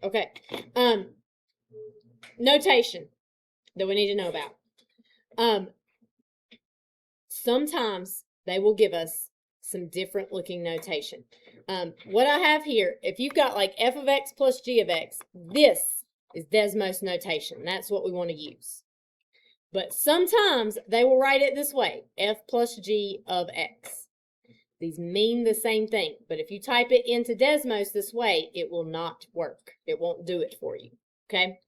Okay. Notation that we need to know about. Sometimes they will give us some different looking notation. What I have here, if you've got like f of x plus g of x, this is Desmos notation. That's what we want to use. But sometimes they will write it this way, f plus g of x. These mean the same thing, but if you type it into Desmos this way, it will not work. It won't do it for you, okay?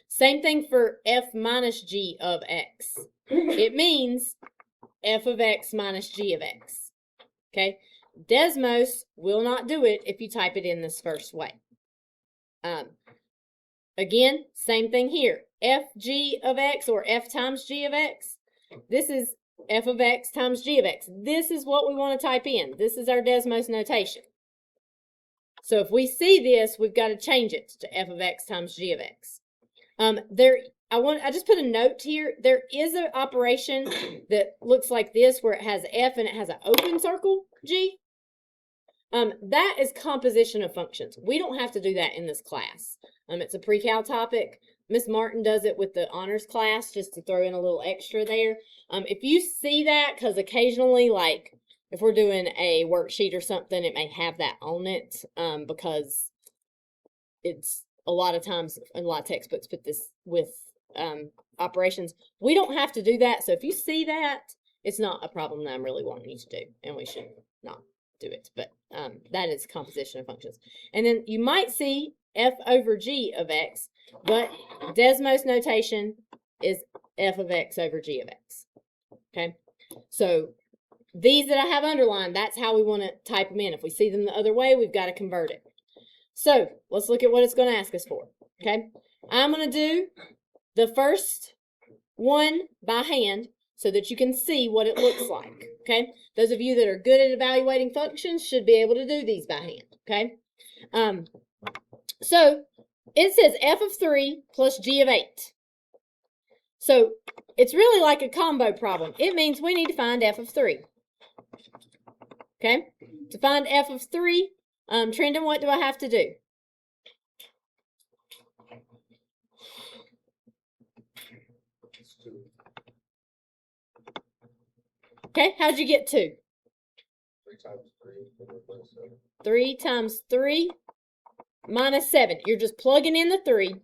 Same thing for f minus g of x. It means f of x minus g of x, okay? Desmos will not do it if you type it in this first way. Again, same thing here. Fg of x or f times g of x. This is f of x times g of x. This is what we want to type in. This is our Desmos notation. So if we see this, we've got to change it to f of x times g of x. I just put a note here. There is an operation that looks like this where it has f and it has an open circle g. That is composition of functions. We don't have to do that in this class. It's a pre-cal topic. Miss Martin does it with the honors class just to throw in a little extra there. If you see that, because occasionally, like if we're doing a worksheet or something, it may have that on it because it's a lot of times, a lot of textbooks put this with operations. We don't have to do that. So if you see that, it's not a problem that I'm really wanting you to do, and we should not do it. But that is composition of functions. And then you might see f over g of x, but Desmos notation is f of x over g of x. Okay, so these that I have underlined, that's how we want to type them in. If we see them the other way, we've got to convert it. So let's look at what it's going to ask us for. Okay, I'm going to do the first one by hand so that you can see what it looks like. Okay, those of you that are good at evaluating functions should be able to do these by hand. Okay, so it says f of 3 plus g of 8. So it's really like a combo problem. It means we need to find f of 3. Okay, to find f of 3, Trendon, what do I have to do? Okay, how'd you get 2? 3 times 3 minus 7. You're just plugging in the 3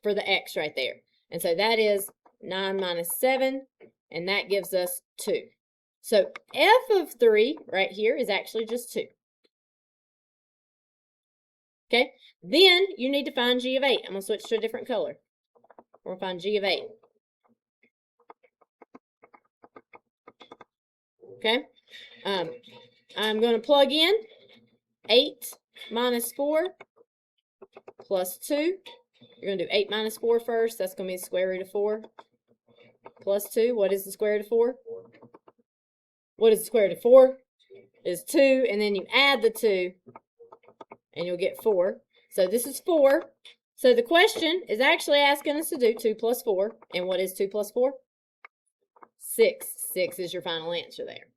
for the x right there. And so that is 9 minus 7, and that gives us 2. So f of 3 right here is actually just 2. Okay, then you need to find g of 8. I'm going to switch to a different color. We're going to find g of 8. Okay, I'm going to plug in 8 minus 4 plus 2. You're going to do 8 minus 4 first. That's going to be the square root of 4 plus 2. What is the square root of 4? What is the square root of 4? Is 2, and then you add the 2, and you'll get 4. So this is 4. So the question is actually asking us to do 2 plus 4. And what is 2 plus 4? 6. 6 is your final answer there.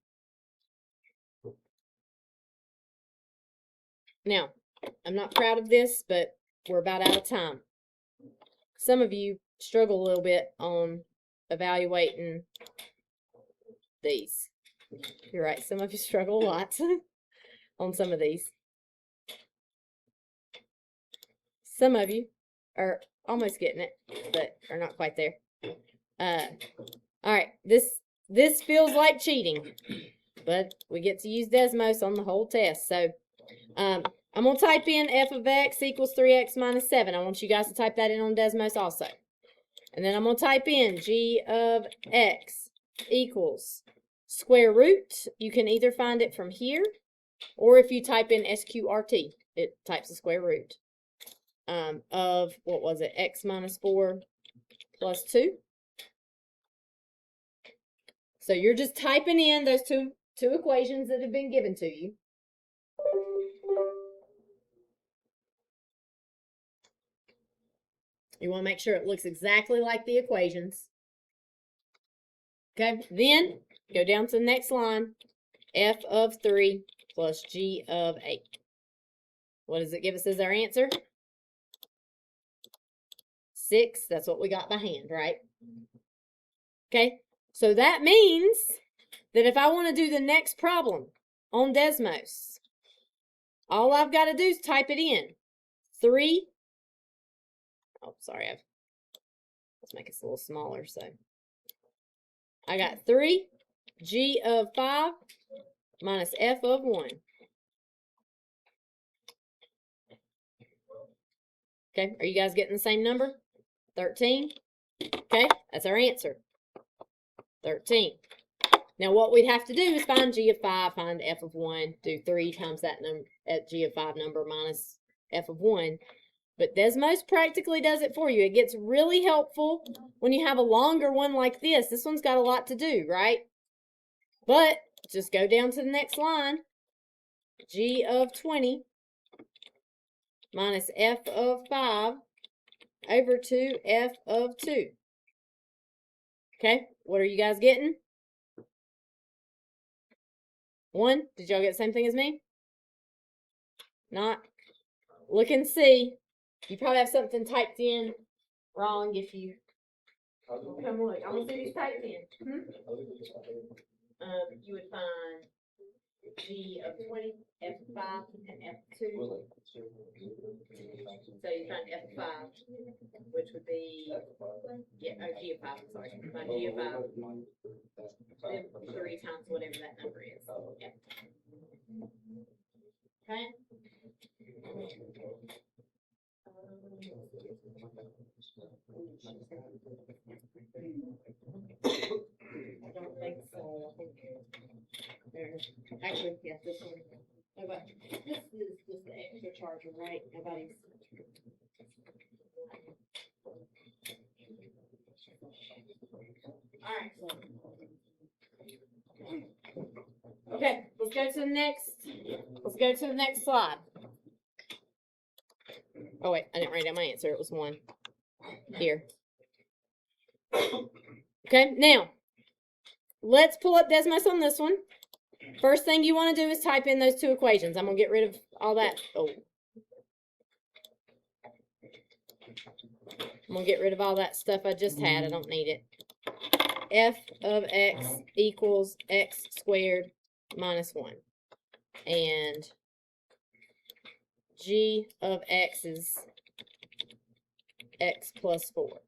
Now, I'm not proud of this, but we're about out of time. Some of you struggle a little bit on evaluating these. You're right, some of you struggle a lot on some of these. Some of you are almost getting it, but are not quite there. All right, this feels like cheating, but we get to use Desmos on the whole test. So I'm going to type in f of x equals 3x minus 7. I want you guys to type that in on Desmos also. And then I'm going to type in g of x equals square root. You can either find it from here, or if you type in SQRT, it types the square root of, what was it, x minus 4 plus 2. So you're just typing in those two equations that have been given to you. You want to make sure it looks exactly like the equations. Okay, then go down to the next line. F of 3 plus G of 8. What does it give us as our answer? 6. That's what we got by hand, right? Okay, so that means that if I want to do the next problem on Desmos, all I've got to do is type it in. 3. Oh, sorry. Let's make this a little smaller. So I got 3 g of 5 minus f of 1. Okay, are you guys getting the same number? 13. Okay, that's our answer. 13. Now what we'd have to do is find g of 5, find f of 1, do 3 times that number at g of 5 number minus f of 1. But Desmos practically does it for you. It gets really helpful when you have a longer one like this. This one's got a lot to do, right? But just go down to the next line. G of 20 minus f of 5 over 2 f of 2. Okay, what are you guys getting? 1. Did y'all get the same thing as me? Not? Look and see. You probably have something typed in wrong if you come look. I'm going to see these typed in. You would find G of 20, F of 5, and F of 2. So you find F of 5, which would be, yeah, oh, G of 5, sorry. Find G of 5, then 3 times whatever that number is. Yeah. Okay? I don't think so. I think there's actually, yes, this one. No, but this is just the extra charger, right? Nobody's. All right. Okay, let's go to the next. Let's go to the next slide. Oh wait, I didn't write down my answer. It was 1 here. Okay, now let's pull up Desmos on this one. First thing you want to do is type in those 2 equations. I'm gonna get rid of all that. Oh, I'm gonna get rid of all that stuff I just had. I don't need it. F of x equals x squared minus 1. And g of x is x plus 4.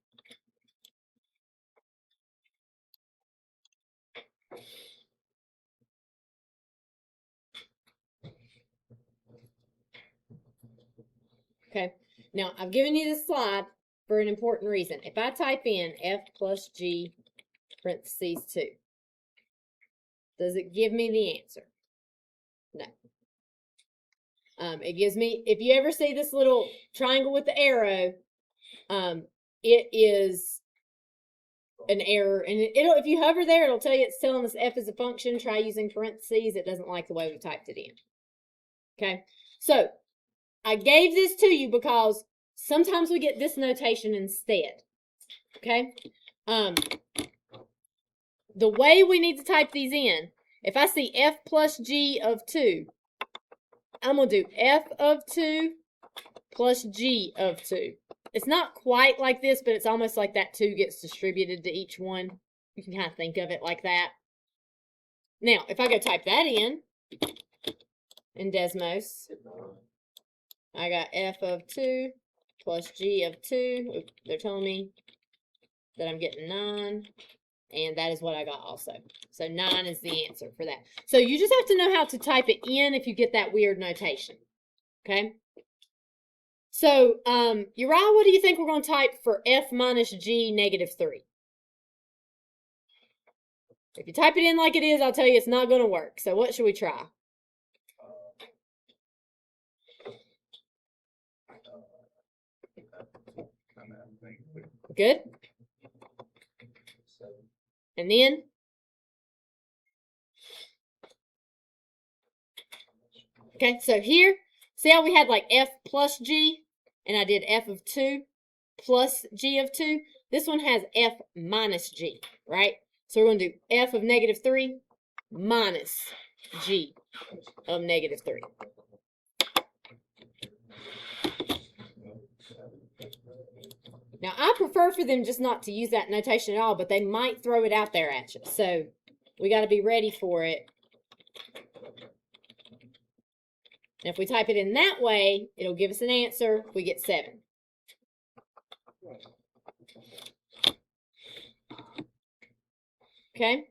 Okay, now I've given you this slide for an important reason. If I type in f plus g parentheses 2, does it give me the answer? No. It gives me, if you ever see this little triangle with the arrow, it is an error. And it'll, if you hover there, it'll tell you it's telling us f is a function. Try using parentheses. It doesn't like the way we typed it in. Okay, so I gave this to you because sometimes we get this notation instead. Okay, the way we need to type these in, if I see f plus g of 2, I'm going to do f of 2 plus g of 2. It's not quite like this, but it's almost like that 2 gets distributed to each one. You can kind of think of it like that. Now, if I go type that in Desmos, I got f of 2 plus g of 2. They're telling me that I'm getting 9. And that is what I got also. So 9 is the answer for that. So you just have to know how to type it in if you get that weird notation. Okay? So, Uriah, what do you think we're going to type for f minus g negative 3? If you type it in like it is, I'll tell you it's not going to work. So what should we try? Good? And then? Okay, so here, see how we had like f plus g? And I did f of 2 plus g of 2. This one has f minus g, right? So we're going to do f of negative 3 minus g of negative 3. Now, I prefer for them just not to use that notation at all, but they might throw it out there at you. So we got to be ready for it. And if we type it in that way, it'll give us an answer. We get 7. Okay.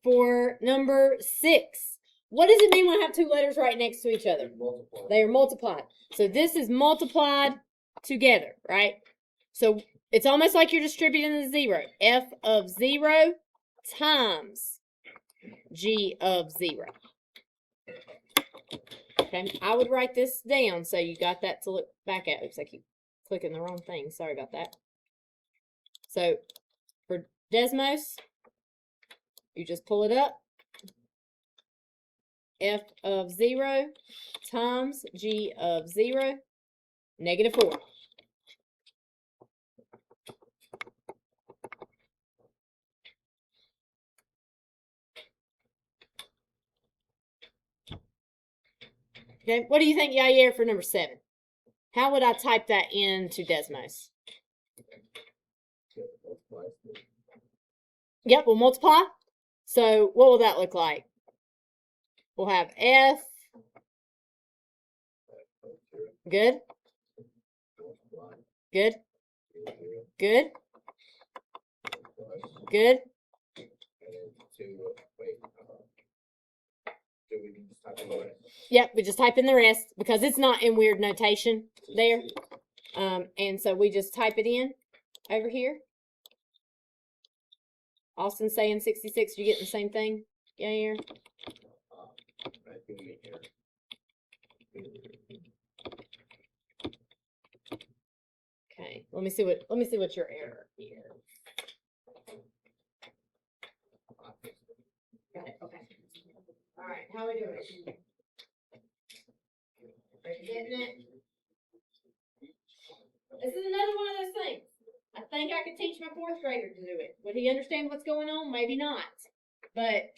For number 6, what does it mean when I have two letters right next to each other? They are multiplied. So this is multiplied together, right? So it's almost like you're distributing the 0. F of 0 times G of 0. Okay, I would write this down so you got that to look back at. Oops, I keep clicking the wrong thing. Sorry about that. So for Desmos, you just pull it up. F of 0 times G of 0, -4. Okay, what do you think, Yair, for number 7? How would I type that into Desmos? Yep, we'll multiply. So what will that look like? We'll have F. Good. Good. Good. Good. Yep, we just type in the rest because it's not in weird notation there. And so we just type it in over here. Austin saying 66, you getting the same thing? Yeah, here. Okay, let me see what your error here. Got it. Okay. All right. How are we doing? Are you getting it? This is another one of those things. I think I could teach my 4th grader to do it. Would he understand what's going on? Maybe not. But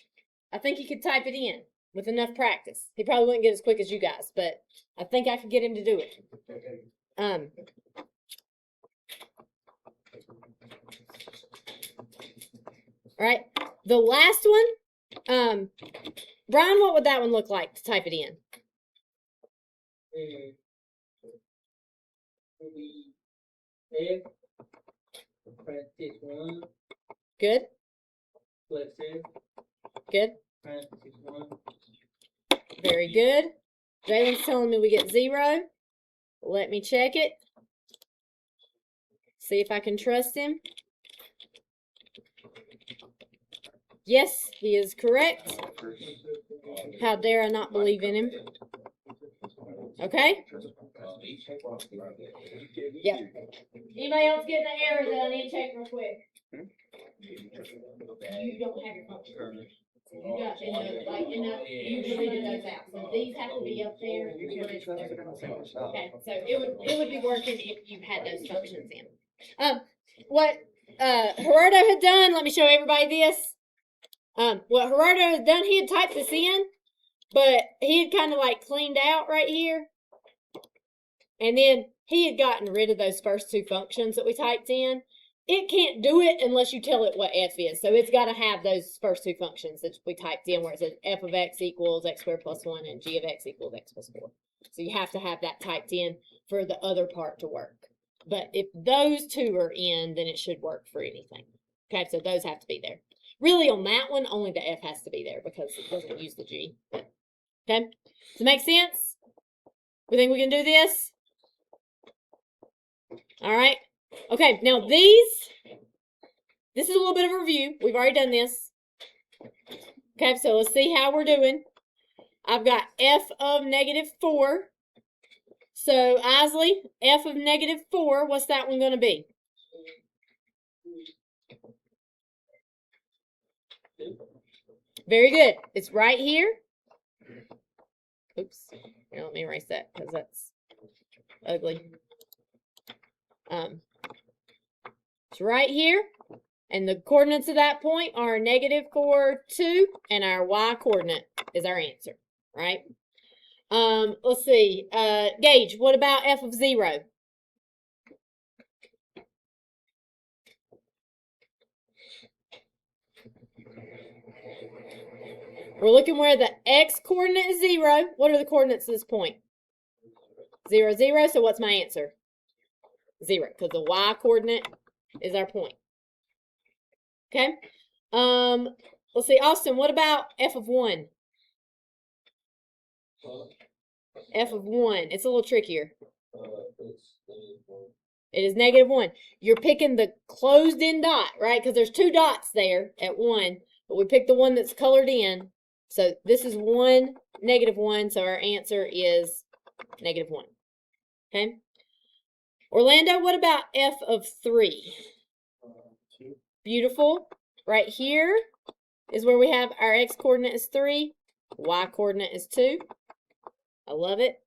I think he could type it in with enough practice. He probably wouldn't get as quick as you guys, but I think I could get him to do it. All right. The last one, Brian, what would that one look like to type it in? Good. Good. Very good. Jalen's telling me we get 0. Let me check it. See if I can trust him. Yes, he is correct. How dare I not believe in him? Okay? Yeah. Anybody else getting the error that I need to check real quick? You don't have your function. You got you deleted those out. So these have to be up there. Okay, so it would be working if you had those functions in. What Gerardo had done, let me show everybody this. What Gerardo had done, he had typed this in, but he had kind of like cleaned out right here. And then he had gotten rid of those first 2 functions that we typed in. It can't do it unless you tell it what f is. So it's got to have those first 2 functions that we typed in where it says f of x equals x squared plus 1 and g of x equals x plus 4. So you have to have that typed in for the other part to work. But if those 2 are in, then it should work for anything. Okay, so those have to be there. Really, on that one, only the f has to be there because it doesn't use the g. Okay, does it make sense? We think we can do this? All right. Okay, now this is a little bit of a review. We've already done this. Okay, so let's see how we're doing. I've got f of -4. So, Isley, f of -4, what's that one going to be? Very good. It's right here. Oops. Here, let me erase that because that's ugly. It's right here. And the coordinates of that point are -4, 2, and our y coordinate is our answer, right? Let's see. Gage, what about f of 0? We're looking where the x coordinate is 0. What are the coordinates of this point? 0, 0. So what's my answer? 0, because the y coordinate is our point. Okay. Let's see, Austin, what about f of 1? F of 1. It's a little trickier. It is -1. You're picking the closed in dot, right? Because there's 2 dots there at 1, but we picked the one that's colored in. So this is 1, -1, so our answer is -1. Okay? Orlando, what about f of 3? Beautiful. Right here is where we have our x coordinate is 3, y coordinate is 2. I love it.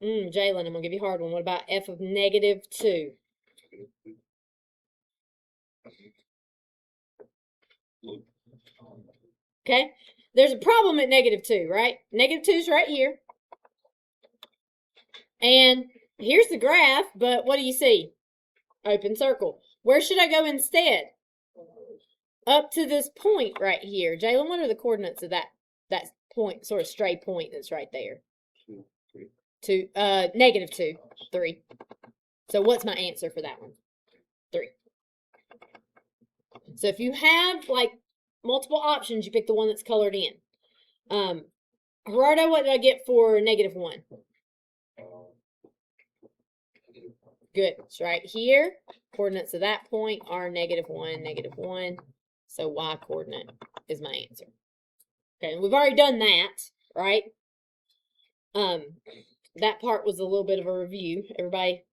Jalen, I'm going to give you a hard one. What about f of -2? Okay? There's a problem at -2, right? -2 is right here. And here's the graph, but what do you see? Open circle. Where should I go instead? Up to this point right here. Jalen, what are the coordinates of that point, sort of stray point that's right there? -2, 3. So what's my answer for that one? 3. So if you have like multiple options, you pick the one that's colored in. Gerardo, what did I get for -1? Good. It's right here. Coordinates of that point are -1, -1. So y coordinate is my answer. Okay, and we've already done that, right? That part was a little bit of a review. Everybody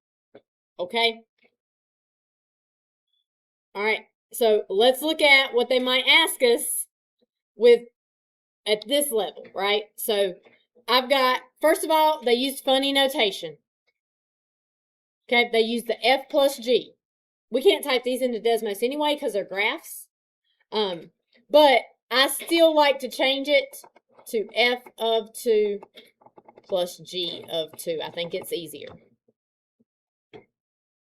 okay? All right. So let's look at what they might ask us at this level, right? So I've got, first of all, they used funny notation. Okay, they used the f plus g. We can't type these into Desmos anyway because they're graphs. But I still like to change it to f of 2 plus g of 2. I think it's easier.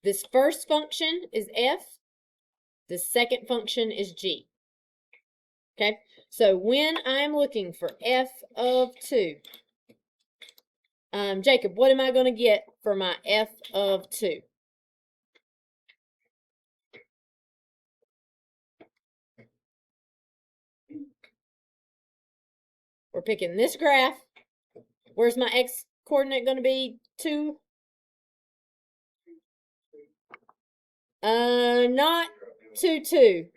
This first function is f. The second function is g. Okay, so when I'm looking for f of 2, Jacob, what am I going to get for my f of 2? We're picking this graph. Where's my x coordinate going to be? 2? Not 2, 2.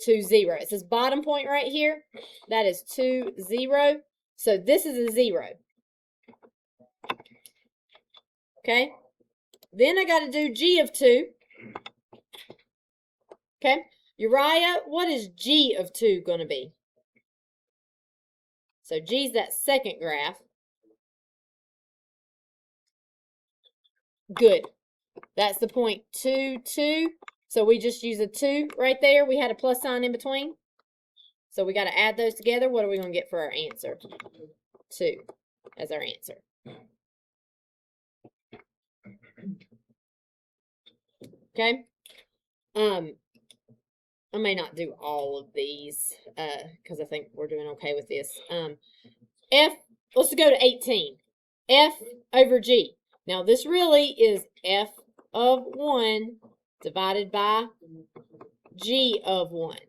2, 0. It says bottom point right here. That is 2, 0. So this is a 0. Okay. Then I got to do g of 2. Okay. Uriah, what is g of 2 going to be? So g is that second graph. Good. That's the point 2, 2. So we just use a 2 right there. We had a plus sign in between. So we got to add those together. What are we going to get for our answer? 2 as our answer. Okay. I may not do all of these because I think we're doing okay with this. Let's go to 18. F over G. Now this really is F of 1 divided by G of 1.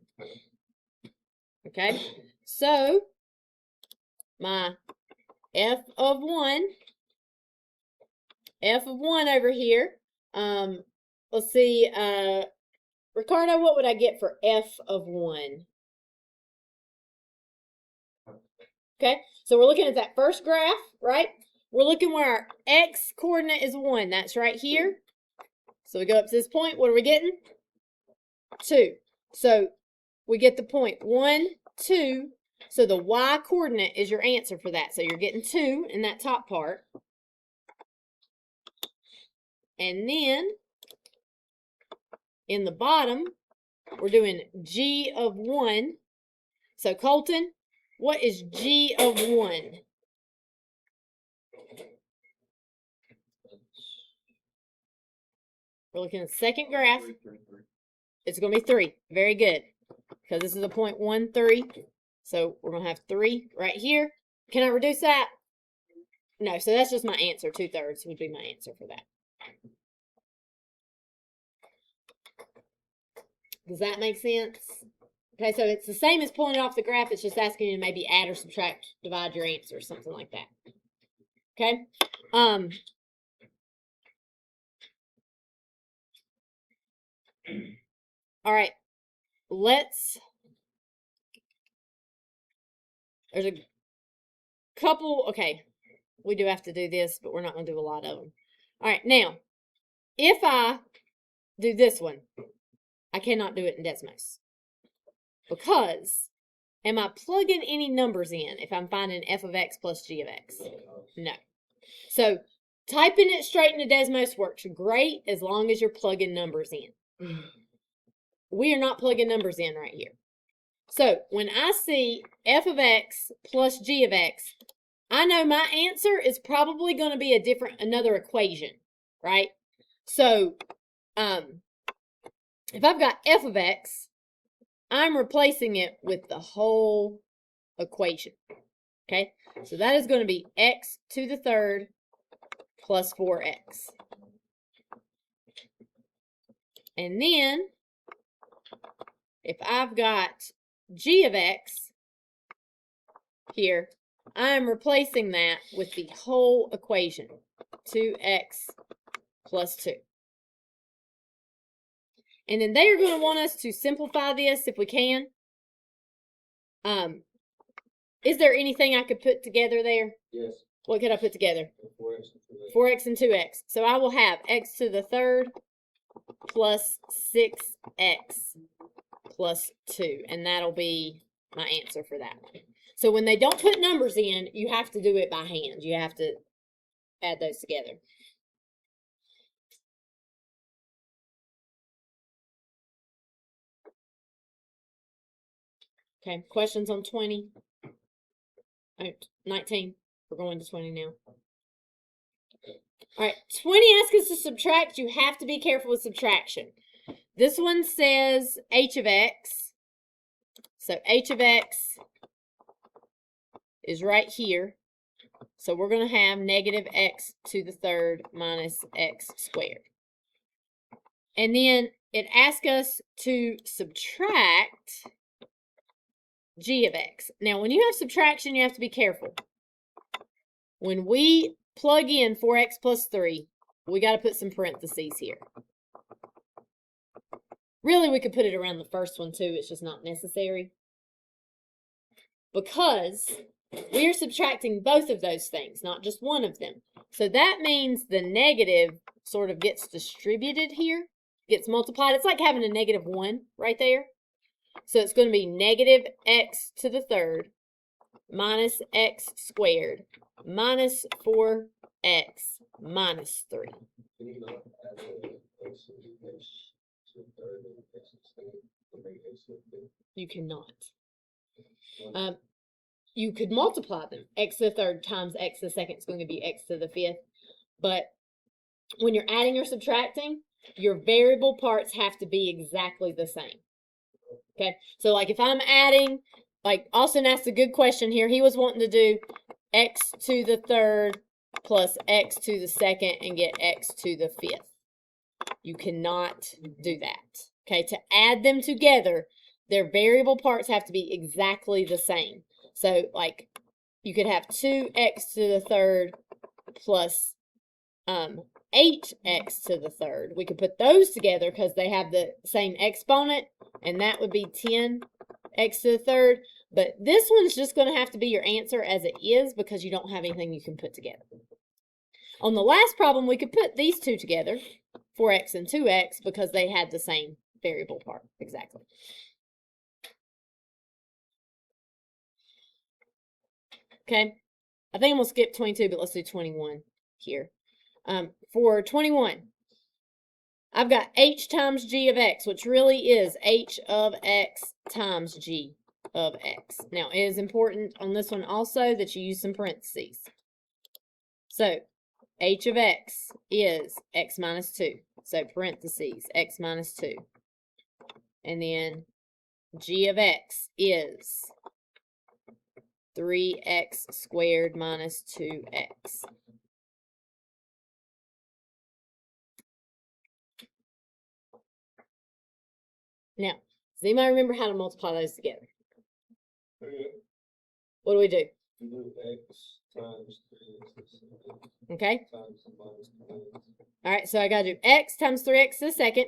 Okay, so my F of 1 over here. Let's see, Ricardo, what would I get for F of 1? Okay, so we're looking at that first graph, right? We're looking where our x coordinate is 1. That's right here. So we go up to this point. What are we getting? 2. So we get the point 1, 2. So the y coordinate is your answer for that. So you're getting 2 in that top part. And then in the bottom, we're doing g of 1. So Colton, what is g of 1? We're looking at the second graph. It's going to be 3. Very good. Because this is a 0.13. So we're going to have 3 right here. Can I reduce that? No, so that's just my answer. 2/3 would be my answer for that. Does that make sense? Okay, so it's the same as pulling it off the graph. It's just asking you to maybe add or subtract, divide your answer, something like that. Okay? All right. There's a couple, okay, we do have to do this, but we're not going to do a lot of them. All right, now, if I do this one, I cannot do it in Desmos. Because, am I plugging any numbers in if I'm finding f of x plus g of x? No. So, typing it straight into Desmos works great as long as you're plugging numbers in. We are not plugging numbers in right here. So, when I see f of x plus g of x, I know my answer is probably going to be another equation, right? So, if I've got f of x, I'm replacing it with the whole equation, okay? So that is going to be x to the third plus 4x. And then, if I've got g of x here, I'm replacing that with the whole equation, 2x plus 2. And then they are going to want us to simplify this if we can. Is there anything I could put together there? Yes. What could I put together? 4x4x and 2x. and 2x. So I will have x to the third plus 6x plus 2. And that'll be my answer for that one. So when they don't put numbers in, you have to do it by hand. You have to add those together. Okay, questions on 20? 19. We're going to 20 now. All right, 20 asks us to subtract. You have to be careful with subtraction. This one says h of x. So h of x is right here. So we're going to have negative x to the third minus x squared. And then it asks us to subtract g of x. Now, when you have subtraction, you have to be careful. When we plug in 4x plus 3, we got to put some parentheses here. Really, we could put it around the first one too. It's just not necessary. Because we are subtracting both of those things, not just one of them. So that means the negative sort of gets distributed here, gets multiplied. It's like having a negative 1 right there. So it's going to be negative x to the third minus x squared minus 4x minus 3. Can you not add the x to the third and x to make x to the fifth? You cannot. You could multiply them. X to the third times x to the second is going to be x to the fifth. But when you're adding or subtracting, your variable parts have to be exactly the same. Okay, so like if I'm adding, like Austin asked a good question here. He was wanting to do x to the third plus x to the second and get x to the fifth. You cannot do that. Okay, to add them together, their variable parts have to be exactly the same. So like you could have 2x to the third plus 8x to the third. We could put those together because they have the same exponent, and that would be 10x to the third. But this one's just going to have to be your answer as it is because you don't have anything you can put together. On the last problem, we could put these two together, 4x and 2x, because they had the same variable part. Exactly. Okay, I think I'm going to skip 22, but let's do 21 here. For 21, I've got h times g of x, which really is h of x times g of x. Now, it is important on this one also that you use some parentheses. So, h of x is x minus 2. So, parentheses, x minus 2. And then g of x is 3x squared minus 2x. Now, does anybody remember how to multiply those together? What do we do? You do x times 3x Okay. times minus 2x. All right, so I got to do x times 3x to the second.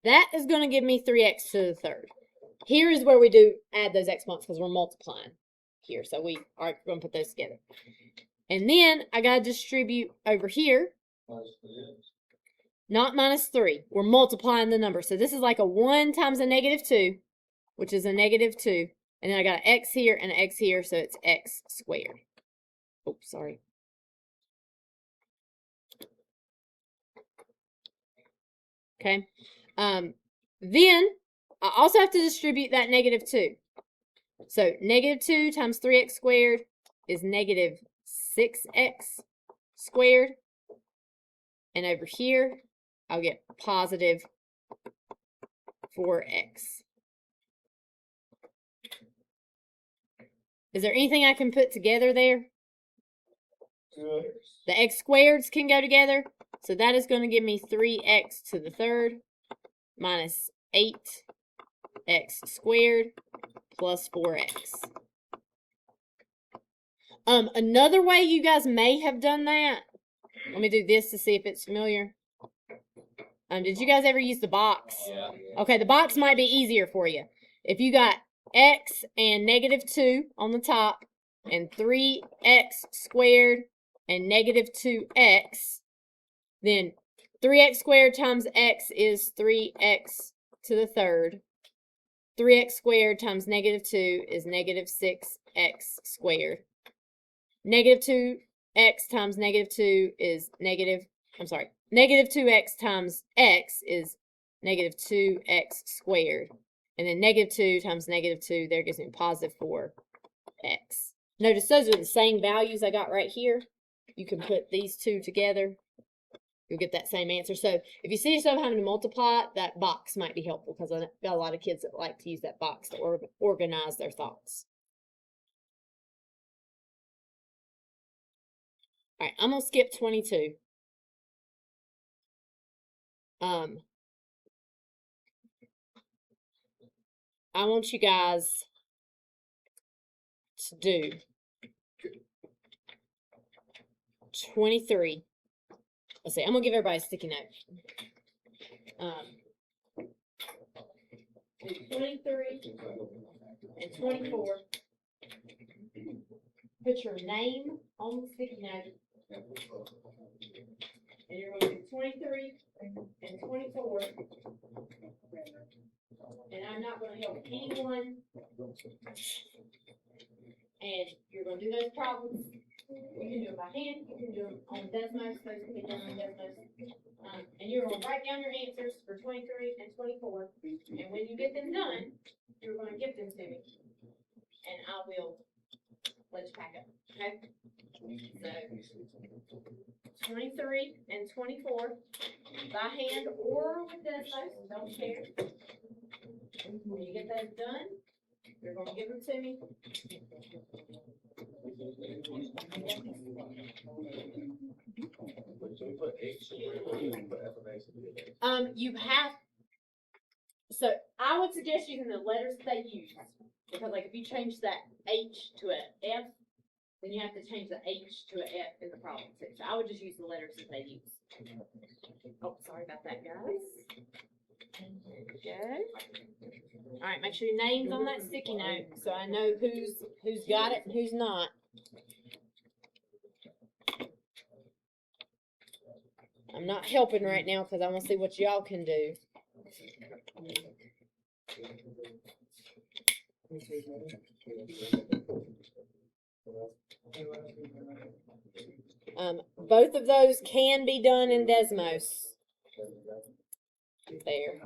That is going to give me 3x to the third. Here is where we do add those exponents because we're multiplying here. So we are going to put those together. And then I got to distribute over here. Minus 3x. Not minus 3. We're multiplying the number. So this is like a 1 times a negative 2, which is a negative 2. And then I got an x here and an x here, so it's x squared. Oops, sorry. Okay. Then I also have to distribute that negative 2. So negative 2 times 3x squared is negative 6x squared. And over here, I'll get positive 4x. Is there anything I can put together there? 2x. The x squareds can go together. So that is going to give me 3x to the third minus 8x squared plus 4x. Another way you guys may have done that, let me do this to see if it's familiar. Did you guys ever use the box? Yeah. Okay, the box might be easier for you. If you got x and negative 2 on the top and 3x squared and negative 2x, then 3x squared times x is 3x to the third. 3x squared times negative 2 is negative 6x squared. Negative 2x times negative 2 is negative 2x times x is negative 2x squared. And then negative 2 times negative 2, there gives me positive 4x. Notice those are the same values I got right here. You can put these two together. You'll get that same answer. So if you see yourself having to multiply, that box might be helpful because I've got a lot of kids that like to use that box to organize their thoughts. All right, I'm going to skip 22. I want you guys to do 23. Let's see, I'm going to give everybody a sticky note. 23 and 24. Put your name on the sticky note. And you're going to do 23 and 24. And I'm not going to help anyone. And you're going to do those problems. You can do them by hand. You can do them on Desmos. Those can be done on Desmos. And you're going to write down your answers for 23 and 24. And when you get them done, you're going to give them to me. And I will let you pack up. Okay? So 23 and 24 by hand or with Desmos. Don't care. When you get those done, you're going to give them to me. You have, so I would suggest using the letters they use, because like if you change that H to a F, then you have to change the H to a F in the problem too. So I would just use the letters that they use. Oh, sorry about that, guys. There we go. All right, make sure your name's on that sticky note so I know who's got it and who's not. I'm not helping right now because I want to see what y'all can do. Both of those can be done in Desmos. There.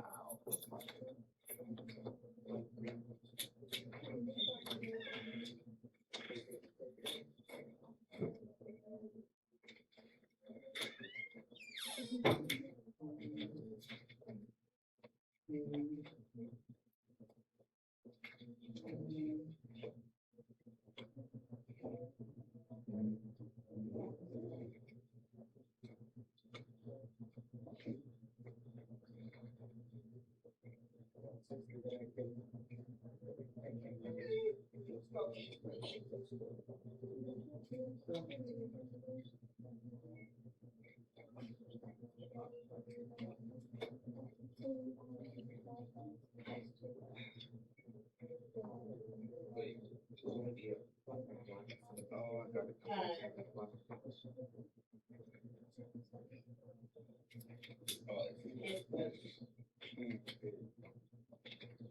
Oh, I got it.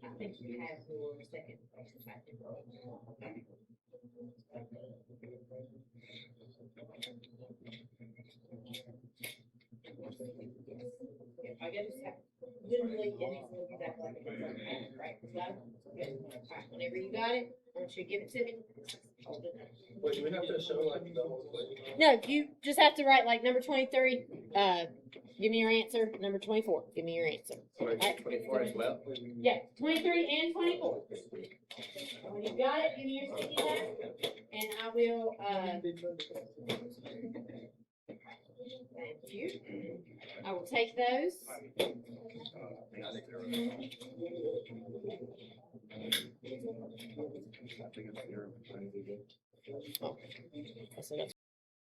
I think you have your second. I guess literally it needs to look exactly like it is on the map, right? Got it? Good. All right, whenever you got it, I want you to give it to me. Hold it. Wait, do we have to show like the whole thing? No, you just have to write like number 23, give me your answer. Number 24, give me your answer. Sorry, Alright. 24 as well. Yeah, 23 and 24. When you got it, give me your sticky note, and I will, thank you. I will take those. I think they're. I think it's 0. So that's